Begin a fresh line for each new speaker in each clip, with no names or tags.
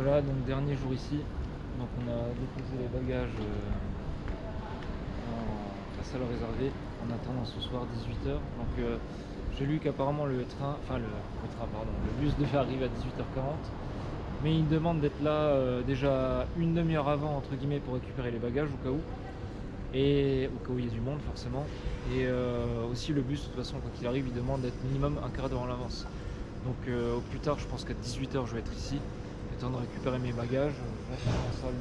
Voilà, donc dernier jour ici. Donc on a déposé les bagages dans la salle réservée en attendant ce soir 18h. Donc j'ai lu qu'apparemment le bus devait arriver à 18h40. Mais il demande d'être là déjà une demi-heure avant entre guillemets pour récupérer les bagages au cas où. Et au cas où il y a du monde forcément. Et aussi le bus de toute façon quand il arrive il demande d'être minimum un quart d'heure en avance. Donc au plus tard je pense qu'à 18h je vais être ici. Le temps de récupérer mes bagages, je vais rentrer en salle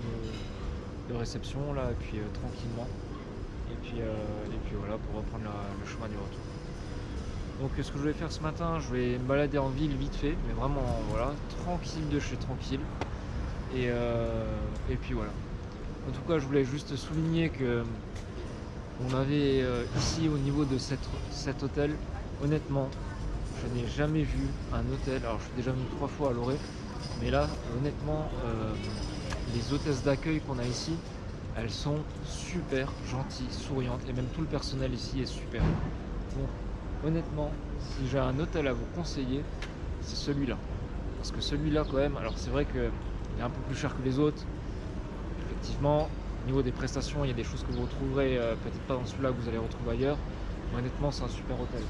de réception là et puis tranquillement. Et puis voilà pour reprendre le chemin du retour. Donc ce que je vais faire ce matin, je vais me balader en ville vite fait, mais vraiment voilà, tranquille de chez tranquille. Et puis voilà. En tout cas je voulais juste souligner que on avait ici au niveau de cet hôtel, honnêtement, je n'ai jamais vu un hôtel, alors je suis déjà venu 3 fois à Loré, mais là honnêtement les hôtesses d'accueil qu'on a ici, elles sont super gentilles, souriantes, et même tout le personnel ici est super. Donc honnêtement, si j'ai un hôtel à vous conseiller, c'est celui-là. Parce que celui-là quand même, alors c'est vrai qu'il est un peu plus cher que les autres. Effectivement, au niveau des prestations, il y a des choses que vous retrouverez peut-être pas dans celui-là que vous allez retrouver ailleurs. Mais honnêtement, c'est un super hôtel.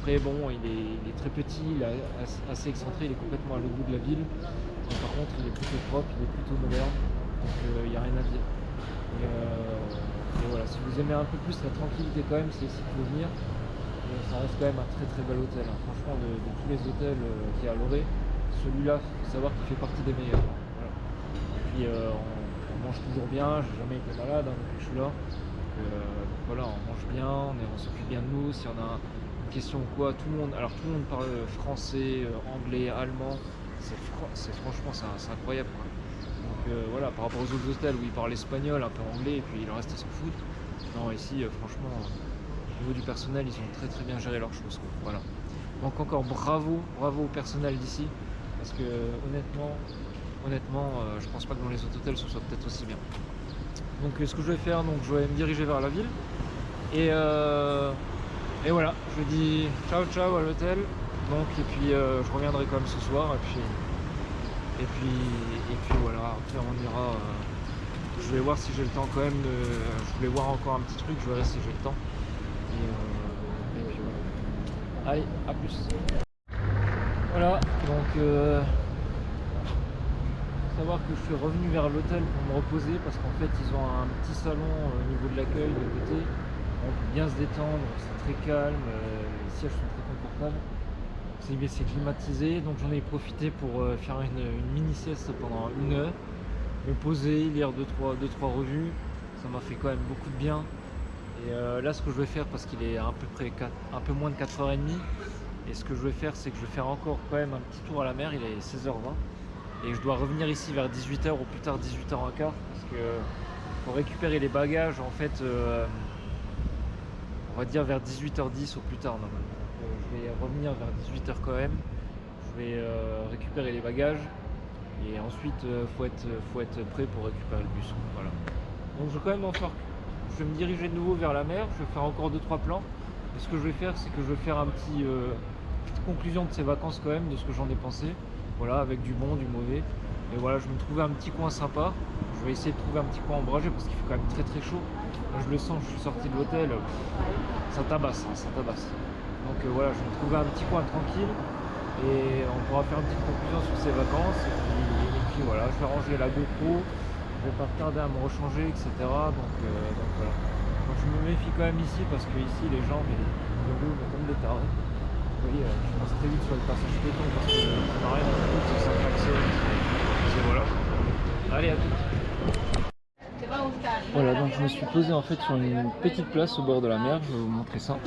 Après bon, il est très petit, il est assez excentré, il est complètement à l'autre bout de la ville. Mais par contre, il est plutôt propre, il est plutôt moderne. Donc il n'y a rien à dire. Et voilà, si vous aimez un peu plus la tranquillité quand même, c'est ici qu'il faut venir. Ça reste quand même un très très bel hôtel. Hein. Franchement, de tous les hôtels qu'il y a à Loré, celui-là, il faut savoir qu'il fait partie des meilleurs. Voilà. Et puis on mange toujours bien, j'ai jamais été malade hein, depuis que je suis là. Donc voilà, on mange bien, on s'occupe bien de nous. Si on a une question ou quoi, tout le monde parle français, anglais, allemand. Franchement, c'est incroyable. Quoi. Donc voilà, par rapport aux autres hôtels où ils parlent espagnol, un peu anglais, et puis le reste ils s'en foutent. Non, ici, franchement, au niveau du personnel, ils ont très très bien géré leurs choses. Quoi. Voilà. Donc encore bravo au personnel d'ici, parce que honnêtement, je pense pas que dans les autres hôtels ce soit peut-être aussi bien. Donc ce que je vais faire, donc je vais me diriger vers la ville, et voilà, je dis ciao à l'hôtel. Donc et puis je reviendrai quand même ce soir, et puis voilà, après on ira. Je vais voir si j'ai le temps quand même je voulais voir encore un petit truc, je verrai si j'ai le temps. Et puis voilà. Allez, à plus. Voilà, donc savoir que je suis revenu vers l'hôtel pour me reposer parce qu'en fait ils ont un petit salon au niveau de l'accueil de côté. On peut bien se détendre, c'est très calme, les sièges sont très confortables. C'est climatisé, donc j'en ai profité pour faire une mini sieste pendant 1 heure, me poser, lire 2-3 revues, ça m'a fait quand même beaucoup de bien. Et là ce que je vais faire, parce qu'il est un peu moins de 4h30, et ce que je vais faire c'est que je vais faire encore quand même un petit tour à la mer, il est 16h20, et je dois revenir ici vers 18h au plus tard 18h15, parce que pour récupérer les bagages en fait on va dire vers 18h10 au plus tard normalement. Je vais revenir vers 18h quand même, je vais récupérer les bagages, et ensuite faut être prêt pour récupérer le bus. Voilà. Donc je vais quand même je vais me diriger de nouveau vers la mer, je vais faire encore 2-3 plans. Et ce que je vais faire, c'est que je vais faire petite conclusion de ces vacances quand même, de ce que j'en ai pensé. Voilà, avec du bon, du mauvais. Et voilà, je vais me trouver un petit coin sympa. Je vais essayer de trouver un petit coin ombragé parce qu'il fait quand même très très chaud. Là, je le sens, je suis sorti de l'hôtel, ça tabasse, hein, ça tabasse. Donc voilà, je vais me trouver un petit coin tranquille et on pourra faire une petite conclusion sur ces vacances. Et puis voilà, je vais ranger la GoPro, je vais pas tarder à me rechanger, etc. Donc voilà. Donc je me méfie quand même ici parce que ici les gens ils roulent comme des tarés. Vous voyez, je passe très vite sur le passage piéton parce que ça n'a rien à foutre, ça klaxonne, c'est voilà. Allez, à tout. Voilà, donc je me suis posé en fait sur une petite place au bord de la mer, je vais vous montrer ça.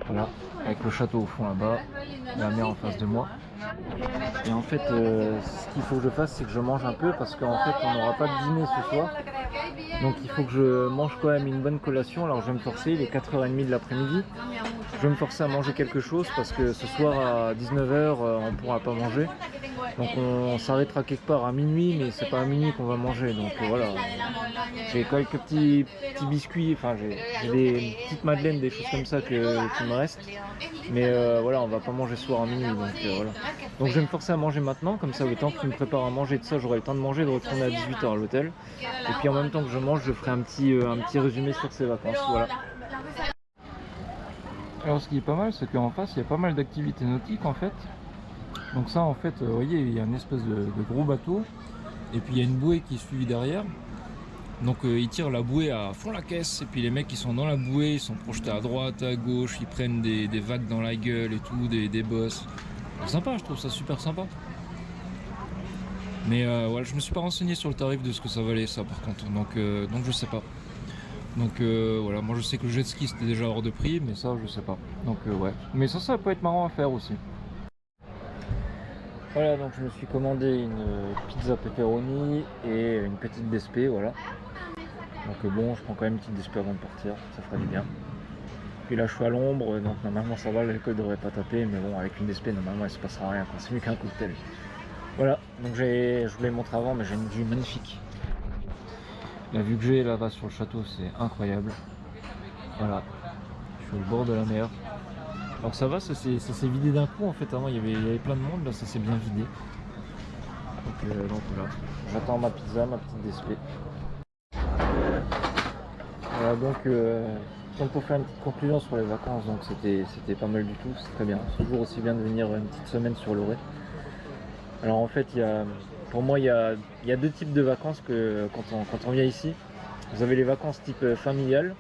Voilà, avec le château au fond là-bas, la mer en face de moi. Et en fait, ce qu'il faut que je fasse, c'est que je mange un peu parce qu'en fait, on n'aura pas de dîner ce soir. Donc il faut que je mange quand même une bonne collation. Alors je vais me forcer, il est 4h30 de l'après-midi. Je vais me forcer à manger quelque chose parce que ce soir à 19h on ne pourra pas manger. Donc on s'arrêtera quelque part à minuit, mais c'est pas à minuit qu'on va manger. Donc voilà, j'ai quelques petits biscuits, enfin j'ai des petites madeleines, des choses comme ça qui me restent. Mais voilà, on va pas manger ce soir à minuit. Donc voilà. Donc je vais me forcer à manger maintenant, comme ça le temps que tu me prépares à manger de ça, j'aurai le temps de manger et de retourner à 18h à l'hôtel. Et puis en même temps que je mange, je ferai un petit résumé sur ces vacances. Voilà. Alors ce qui est pas mal, c'est qu'en face, il y a pas mal d'activités nautiques en fait. Donc ça en fait, vous voyez, il y a une espèce de gros bateau. Et puis il y a une bouée qui est suivie derrière. Donc ils tirent la bouée à fond la caisse. Et puis les mecs qui sont dans la bouée, ils sont projetés à droite, à gauche. Ils prennent des vagues dans la gueule et tout, des bosses. C'est sympa, je trouve ça super sympa. Mais voilà, je me suis pas renseigné sur le tarif de ce que ça valait ça par contre. Donc je sais pas. Donc voilà, moi je sais que le jet ski c'était déjà hors de prix, mais ça je sais pas. Donc ouais. Mais ça peut être marrant à faire aussi. Voilà, donc je me suis commandé une pizza pepperoni et une petite DSP, voilà. Donc bon, je prends quand même une petite DSP avant de partir, ça fera du bien. Puis là je suis à l'ombre, donc normalement ça va, l'alcool devrait pas taper, mais bon, avec une DSP normalement il se passera rien, c'est mieux qu'un cocktail. Voilà, donc je vous l'ai montré avant, mais j'ai une vue magnifique. La vue que j'ai là-bas sur le château, c'est incroyable. Voilà, je suis au bord de la mer. Alors ça va, ça s'est vidé d'un coup en fait. Avant il y avait plein de monde, là ça s'est bien vidé. Donc voilà, j'attends ma pizza, ma petite DSP. Voilà, donc pour faire une petite conclusion sur les vacances, donc c'était pas mal du tout, c'est très bien. C'est toujours aussi bien de venir une petite semaine sur l'Oré. Alors en fait, pour moi, il y a deux types de vacances quand on vient ici. Vous avez les vacances type familiales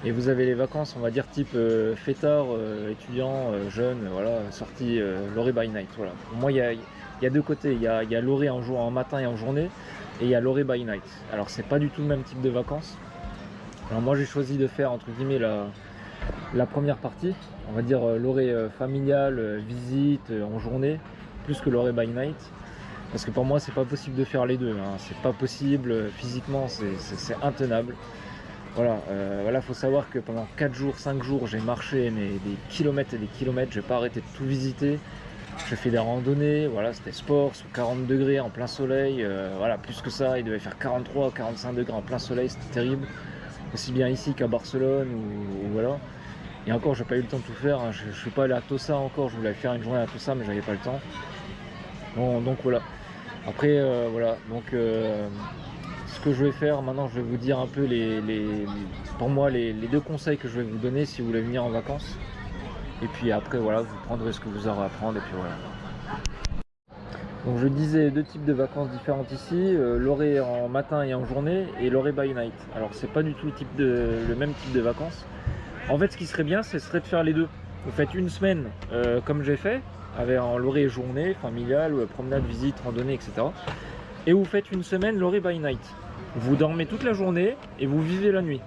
et vous avez les vacances, on va dire, type fêtard, étudiant, jeune, voilà, sortie l'Oré by night. Voilà. Pour moi, il y a deux côtés. Il y a l'Oré en matin et en journée et il y a l'Oré by night. Alors, c'est pas du tout le même type de vacances. Alors, moi, j'ai choisi de faire, entre guillemets, la première partie, on va dire l'Oré familiale, visite en journée, plus que l'Oré by night, parce que pour moi c'est pas possible de faire les deux, hein. C'est pas possible physiquement, c'est intenable. Voilà, voilà, faut savoir que pendant 4 jours, 5 jours, j'ai marché mais des kilomètres et des kilomètres, j'ai pas arrêté de tout visiter. J'ai fait des randonnées, voilà, c'était sport sous 40 degrés en plein soleil, voilà, plus que ça, il devait faire 43, 45 degrés en plein soleil, c'était terrible, aussi bien ici qu'à Barcelone ou voilà. Et encore, j'ai pas eu le temps de tout faire, hein. Je suis pas allé à Tossa encore, je voulais faire une journée à Tossa mais j'avais pas le temps. Bon, donc voilà. Après voilà, donc ce que je vais faire maintenant, je vais vous dire un peu pour moi les deux conseils que je vais vous donner si vous voulez venir en vacances. Et puis après voilà, vous prendrez ce que vous aurez à prendre et puis voilà. Donc je disais deux types de vacances différentes ici, l'Oré en matin et en journée et l'Oré by night. Alors c'est pas du tout le même type de vacances. En fait ce qui serait bien, ce serait de faire les deux. Vous faites une semaine comme j'ai fait, avec en l'Oré journée, familiale, promenade, visite, randonnée, etc. Et vous faites une semaine l'Oré by night. Vous dormez toute la journée et vous vivez la nuit.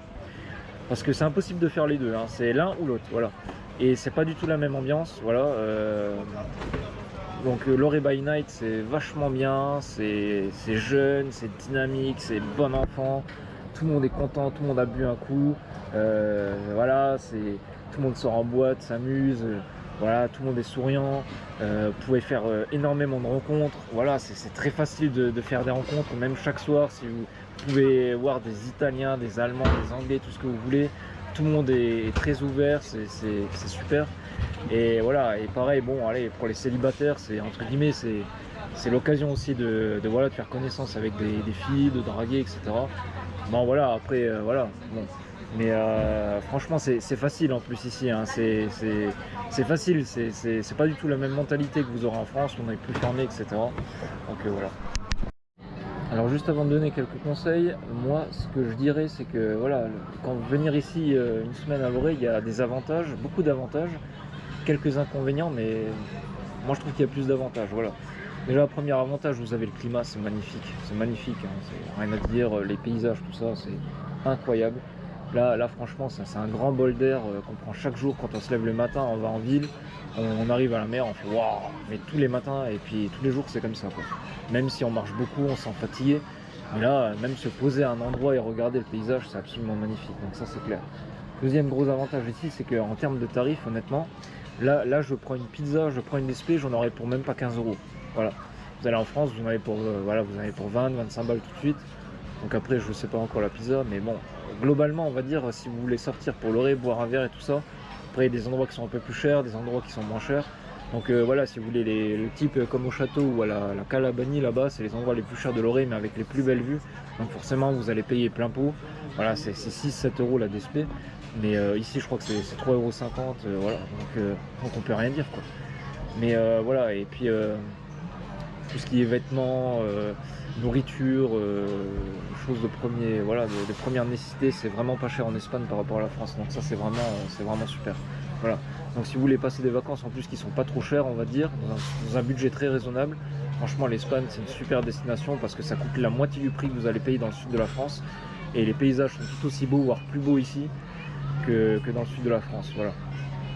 Parce que c'est impossible de faire les deux, hein. C'est l'un ou l'autre, voilà. Et c'est pas du tout la même ambiance, voilà. Donc l'Oré by night c'est vachement bien, c'est jeune, c'est dynamique, c'est bon enfant. Tout le monde est content, tout le monde a bu un coup. Voilà, tout le monde sort en boîte, s'amuse. Voilà, tout le monde est souriant, vous pouvez faire énormément de rencontres, voilà, c'est très facile de faire des rencontres, même chaque soir, si vous pouvez voir des Italiens, des Allemands, des Anglais, tout ce que vous voulez, tout le monde est très ouvert, c'est super, et voilà, et pareil, bon, allez, pour les célibataires, c'est entre guillemets, c'est l'occasion aussi de faire connaissance avec des filles, de draguer, etc. Bon voilà, après, voilà, bon. Mais franchement c'est facile en plus ici, hein. C'est facile, c'est pas du tout la même mentalité que vous aurez en France, on est plus fermé, etc. Donc voilà. Alors juste avant de donner quelques conseils, moi ce que je dirais c'est que voilà, quand venir ici une semaine à l'Oré, il y a des avantages, beaucoup d'avantages, quelques inconvénients, mais moi je trouve qu'il y a plus d'avantages, voilà. Déjà, premier avantage, vous avez le climat, c'est magnifique, hein. C'est rien à dire, les paysages, tout ça, c'est incroyable. Là franchement, c'est un grand bol d'air qu'on prend chaque jour quand on se lève le matin, on va en ville, on arrive à la mer, on fait waouh, mais tous les matins et puis tous les jours c'est comme ça, quoi. Même si on marche beaucoup, on se sent fatigué, Mais là, même se poser à un endroit et regarder le paysage, c'est absolument magnifique. Donc ça, c'est clair. Deuxième gros avantage ici, c'est qu'en termes de tarifs, honnêtement, là, je prends une pizza, je prends une SP, j'en aurai pour même pas 15 euros. Voilà. Vous allez en France, vous en avez pour, voilà, vous en avez pour 20, 25 balles tout de suite. Donc après, je sais pas encore la pizza, mais bon, globalement, on va dire, si vous voulez sortir pour l'orée, boire un verre et tout ça, après, il y a des endroits qui sont un peu plus chers, des endroits qui sont moins chers. Donc voilà, si vous voulez le type comme au château ou à la Calabanie là-bas, c'est les endroits les plus chers de l'Orée, mais avec les plus belles vues. Donc forcément, vous allez payer plein pot. Voilà, c'est 6-7 euros la DSP. Mais ici, je crois que c'est 3,50 €. Voilà, donc on peut rien dire quoi. Mais voilà, et puis tout ce qui est vêtements, nourriture, choses de premier, voilà, de première nécessité, c'est vraiment pas cher en Espagne par rapport à la France. Donc ça, c'est vraiment super. Voilà. Donc si vous voulez passer des vacances en plus qui sont pas trop chères, on va dire, dans un budget très raisonnable, franchement l'Espagne c'est une super destination parce que ça coûte la moitié du prix que vous allez payer dans le sud de la France et les paysages sont tout aussi beaux, voire plus beaux ici que dans le sud de la France. Voilà.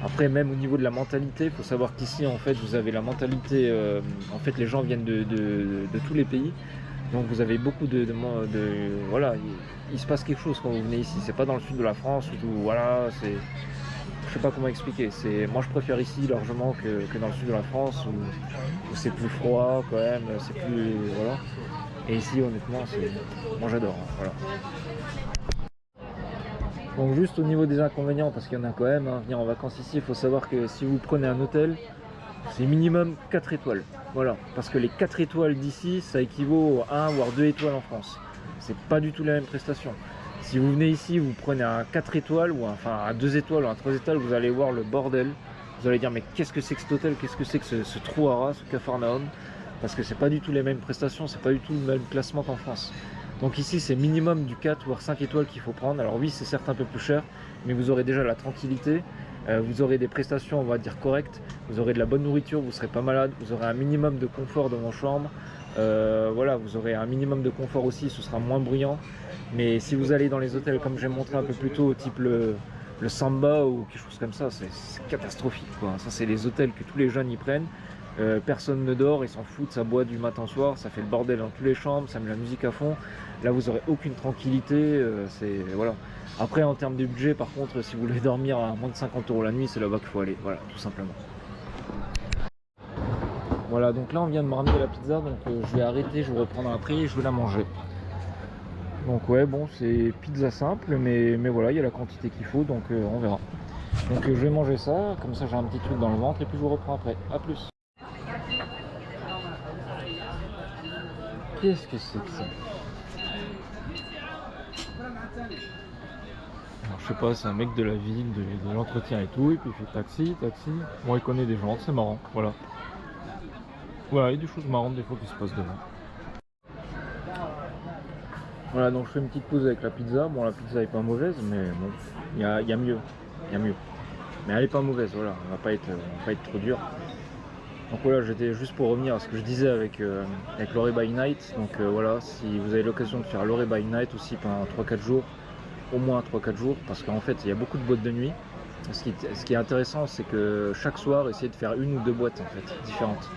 Après, même au niveau de la mentalité, il faut savoir qu'ici, en fait, vous avez la mentalité. En fait, les gens viennent de tous les pays. Donc, vous avez beaucoup voilà, il se passe quelque chose quand vous venez ici. C'est pas dans le sud de la France où voilà, c'est. Je sais pas comment expliquer. Moi, je préfère ici largement que dans le sud de la France où c'est plus froid quand même. C'est plus. Voilà. Et ici, honnêtement, moi j'adore. Hein, voilà. Donc juste au niveau des inconvénients, parce qu'il y en a quand même, hein, venir en vacances ici, il faut savoir que si vous prenez un hôtel, c'est minimum 4 étoiles. Voilà, parce que les 4 étoiles d'ici, ça équivaut à 1 voire 2 étoiles en France. C'est pas du tout la même prestation. Si vous venez ici, vous prenez un 4 étoiles, ou enfin un 2 étoiles ou un 3 étoiles, vous allez voir le bordel. Vous allez dire mais qu'est-ce que c'est que cet hôtel, qu'est-ce que c'est que ce trou à ras, ce Capharnaüm. Parce que c'est pas du tout les mêmes prestations, c'est pas du tout le même classement qu'en France. Donc ici c'est minimum du 4 voire 5 étoiles qu'il faut prendre. Alors oui c'est certes un peu plus cher, mais vous aurez déjà la tranquillité, vous aurez des prestations on va dire correctes, vous aurez de la bonne nourriture, vous ne serez pas malade, vous aurez un minimum de confort dans vos chambres, voilà, vous aurez un minimum de confort aussi, ce sera moins bruyant. Mais si vous allez dans les hôtels comme j'ai montré un peu plus tôt, type le Samba ou quelque chose comme ça, c'est catastrophique quoi. Ça c'est les hôtels que tous les jeunes y prennent. Personne ne dort, ils s'en foutent, ça boit du matin au soir, ça fait le bordel dans toutes les chambres, ça met la musique à fond. Là vous aurez aucune tranquillité, voilà. Après en termes de budget par contre, si vous voulez dormir à moins de 50 € la nuit, c'est là-bas qu'il faut aller, voilà, tout simplement. Voilà, donc là on vient de me ramener la pizza, donc je vais arrêter, je vais reprendre après et je vais la manger. Donc ouais, bon, c'est pizza simple, mais voilà, il y a la quantité qu'il faut, donc on verra. Donc je vais manger ça, comme ça j'ai un petit truc dans le ventre et puis je vous reprends après. A plus. Qu'est-ce que c'est que ça? Alors, je sais pas, c'est un mec de la ville, de l'entretien et tout, et puis il fait taxi. Bon, il connaît des gens, c'est marrant, voilà. Voilà, il y a des choses marrantes des fois qui se passent devant. Voilà, donc je fais une petite pause avec la pizza. Bon, la pizza est pas mauvaise, mais bon, il y a mieux. Il y a mieux. Mais elle est pas mauvaise, voilà, on va pas être trop dur. Donc voilà, j'étais juste pour revenir à ce que je disais avec l'Orée by Night. Donc voilà, si vous avez l'occasion de faire l'Orée by Night aussi pendant 3-4 jours, au moins 3-4 jours, parce qu'en fait il y a beaucoup de boîtes de nuit. Ce qui est intéressant, c'est que chaque soir, essayez de faire une ou deux boîtes en fait, différentes.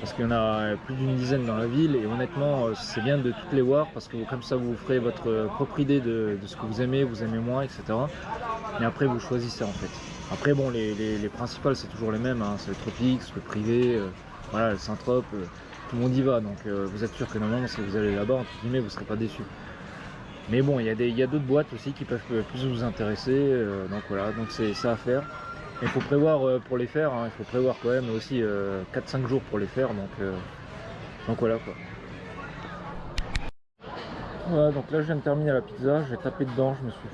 Parce qu'il y en a plus d'une dizaine dans la ville et honnêtement c'est bien de toutes les voir parce que comme ça vous ferez votre propre idée de ce que vous aimez moins, etc. Et après vous choisissez en fait. Après bon les principales c'est toujours les mêmes, hein. C'est le Tropix, le Privé, voilà, le Saint-Trope, tout le monde y va, donc vous êtes sûr que normalement si vous allez là-bas, entre guillemets, vous ne serez pas déçus. Mais bon, il y a d'autres boîtes aussi qui peuvent plus vous intéresser, donc voilà, donc c'est ça à faire. Il faut prévoir pour les faire, hein, il faut prévoir quand même aussi 4-5 jours pour les faire, donc voilà quoi. Voilà, donc là je viens de terminer la pizza, j'ai tapé dedans, je me suis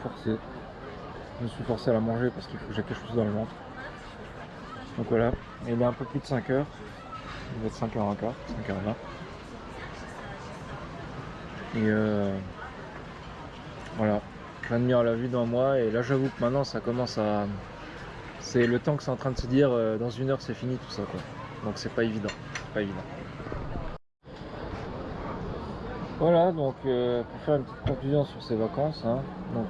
forcé à la manger parce qu'il faut que j'ai quelque chose dans le ventre. Donc voilà, et il est un peu plus de 5 heures, il va être 5h15, 5h20. Et voilà, j'admire la vue devant moi et là j'avoue que maintenant ça commence à... C'est le temps que c'est en train de se dire dans 1 heure c'est fini tout ça quoi. Donc c'est pas évident, Voilà, donc pour faire une petite conclusion sur ces vacances, hein, donc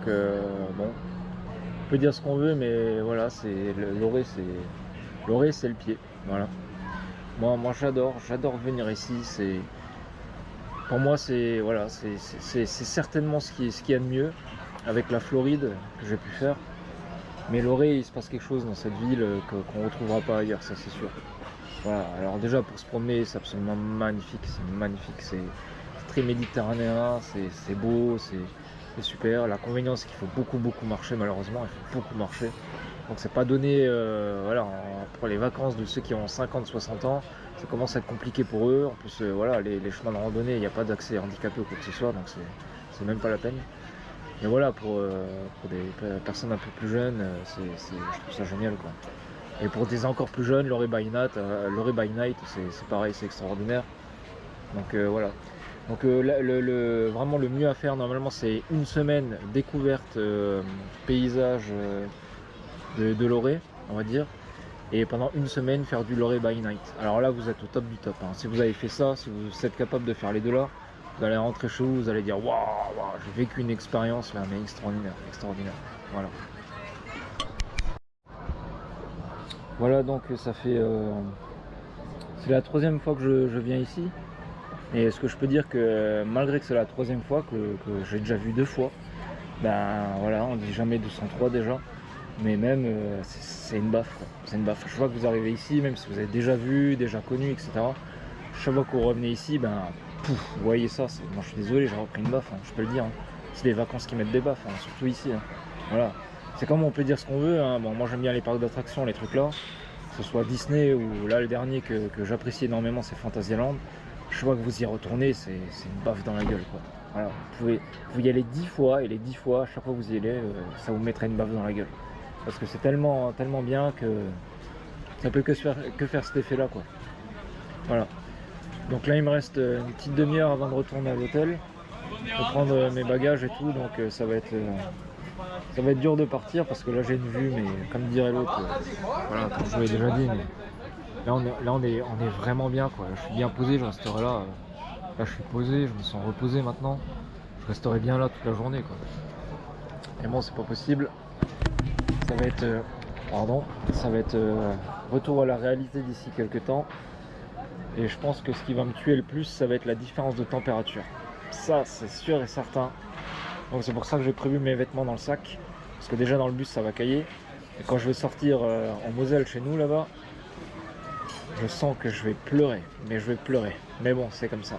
bon, on peut dire ce qu'on veut, mais voilà, c'est l'Orée c'est le pied, voilà. Moi j'adore venir ici, pour moi, c'est voilà, c'est certainement ce qu'il y a de mieux avec la Floride que j'ai pu faire. Mais Loré, il se passe quelque chose dans cette ville qu'on ne retrouvera pas ailleurs, ça c'est sûr. Voilà, alors déjà pour se promener, c'est absolument magnifique, c'est très méditerranéen, c'est beau, c'est super. L'inconvénient, c'est qu'il faut beaucoup marcher, malheureusement, il faut beaucoup marcher. Donc c'est pas donné, voilà, pour les vacances de ceux qui ont 50-60 ans, ça commence à être compliqué pour eux. En plus, voilà, les chemins de randonnée, il n'y a pas d'accès handicapé ou quoi que ce soit, donc c'est même pas la peine. Mais voilà, pour des personnes un peu plus jeunes, je trouve ça génial, quoi. Et pour des encore plus jeunes, Loré by Night, c'est pareil, c'est extraordinaire. Donc voilà. Donc vraiment le mieux à faire normalement, c'est une semaine découverte paysage de Loré, on va dire. Et pendant une semaine faire du Loré by Night. Alors là, vous êtes au top du top, hein. Si vous avez fait ça, si vous êtes capable de faire les deux là, vous allez rentrer chez vous, vous allez dire waouh, j'ai vécu une expérience là, mais extraordinaire. Voilà. Voilà, donc ça fait c'est la 3e fois que je viens ici. Et ce que je peux dire que malgré que c'est la 3e fois que j'ai déjà vu 2 fois, ben voilà, on dit jamais 203 déjà. Mais même c'est une baffe, quoi. C'est une baffe. Chaque fois que vous arrivez ici, même si vous avez déjà vu, déjà connu, etc. Chaque fois que vous revenez ici, ben pouf, vous voyez ça. Moi je suis désolé, j'ai repris une baffe, hein, je peux le dire. Hein. C'est les vacances qui mettent des baffes, hein, surtout ici. Hein. Voilà. C'est comme on peut dire ce qu'on veut. Hein. Bon, moi j'aime bien les parcs d'attractions, les trucs là. Que ce soit Disney ou là le dernier que j'apprécie énormément, c'est Fantasyland. Chaque fois que vous y retournez, c'est une baffe dans la gueule, quoi. Voilà. Vous pouvez y aller 10 fois et les 10 fois, à chaque fois que vous y allez, ça vous mettrait une baffe dans la gueule. Parce que c'est tellement bien que ça peut que faire cet effet là, quoi. Voilà. Donc là il me reste une petite demi-heure avant de retourner à l'hôtel pour prendre mes bagages et tout, donc ça va être dur de partir parce que là j'ai une vue, mais comme dirait l'autre, voilà, comme je vous l'ai déjà dit, mais là on est vraiment bien, quoi. Je suis bien posé, je resterai là. Là je suis posé, je me sens reposé maintenant. Je resterai bien là toute la journée, quoi. Et bon, c'est pas possible. Ça va être retour à la réalité d'ici quelques temps. Et je pense que ce qui va me tuer le plus, ça va être la différence de température. Ça, c'est sûr et certain. Donc c'est pour ça que j'ai prévu mes vêtements dans le sac. Parce que déjà dans le bus, ça va cailler. Et quand je vais sortir en Moselle chez nous, là-bas, je sens que je vais pleurer. Mais je vais pleurer. Mais bon, c'est comme ça.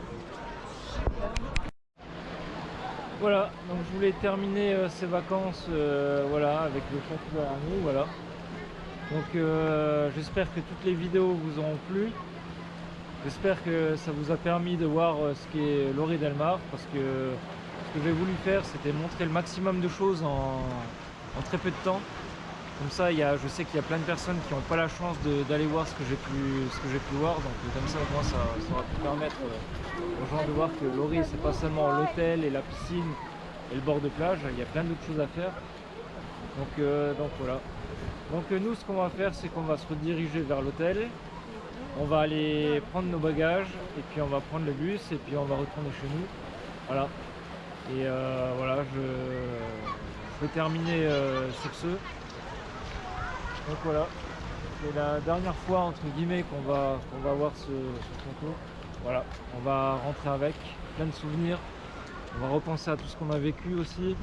Voilà, donc je voulais terminer ces vacances voilà, avec le château derrière nous, voilà. Donc j'espère que toutes les vidéos vous auront plu. J'espère que ça vous a permis de voir ce qu'est Loré del Mar, parce que ce que j'ai voulu faire, c'était montrer le maximum de choses en très peu de temps. Comme ça, je sais qu'il y a plein de personnes qui n'ont pas la chance d'aller voir ce que j'ai pu voir. Donc comme ça, moi, ça va pu permettre aux gens de voir que Loré, c'est pas seulement l'hôtel et la piscine et le bord de plage. Il y a plein d'autres choses à faire. Donc voilà. Donc nous, ce qu'on va faire, c'est qu'on va se rediriger vers l'hôtel. On va aller prendre nos bagages et puis on va prendre le bus et puis on va retourner chez nous. Voilà. Et voilà, je vais terminer sur ce. Donc voilà, c'est la dernière fois entre guillemets qu'on va voir ce concours. Voilà, on va rentrer avec plein de souvenirs. On va repenser à tout ce qu'on a vécu aussi.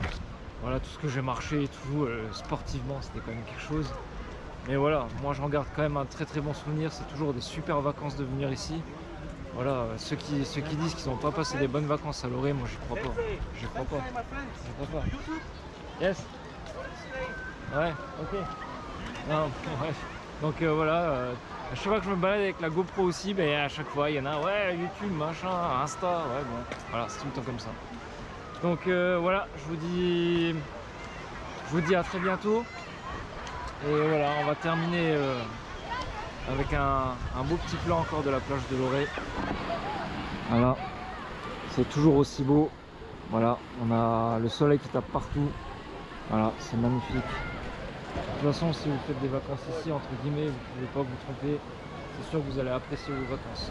Voilà, tout ce que j'ai marché et tout, sportivement, c'était quand même quelque chose. Mais voilà, moi j'en garde quand même un très bon souvenir. C'est toujours des super vacances de venir ici. Voilà, ceux qui disent qu'ils n'ont pas passé des bonnes vacances à Loré, moi j'y crois pas. J'y crois pas. Yes. Ouais, ok. Non, bref. Donc voilà, à chaque fois que je me balade avec la GoPro aussi, ben, à chaque fois il y en a, ouais, YouTube, machin, Insta, ouais, bon, voilà, c'est tout le temps comme ça. Donc voilà, je vous dis à très bientôt. Et voilà, on va terminer avec un beau petit plan encore de la plage de Loré. Voilà, c'est toujours aussi beau. Voilà, on a le soleil qui tape partout. Voilà, c'est magnifique. De toute façon, si vous faites des vacances ici, entre guillemets, vous ne pouvez pas vous tromper. C'est sûr que vous allez apprécier vos vacances.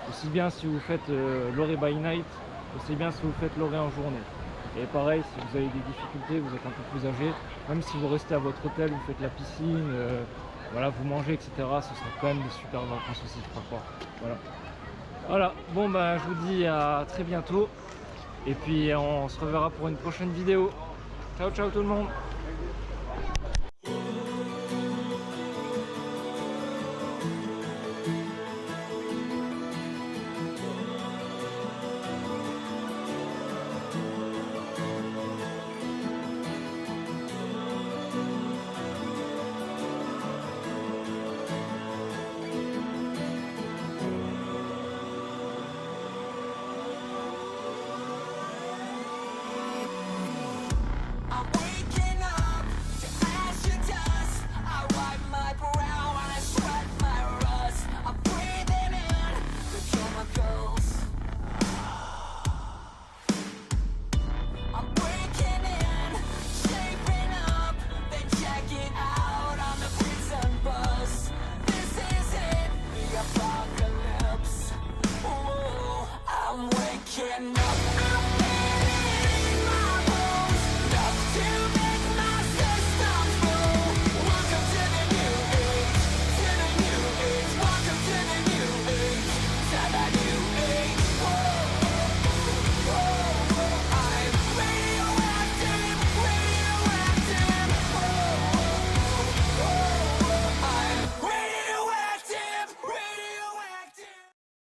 Aussi bien si vous faites Loré by night, aussi bien si vous faites Loré en journée. Et pareil, si vous avez des difficultés, vous êtes un peu plus âgé, même si vous restez à votre hôtel, vous faites la piscine, voilà, vous mangez, etc., ce sera quand même des super vacances aussi, je crois. Voilà. Voilà, bon bah je vous dis à très bientôt. Et puis on se reverra pour une prochaine vidéo. Ciao ciao tout le monde.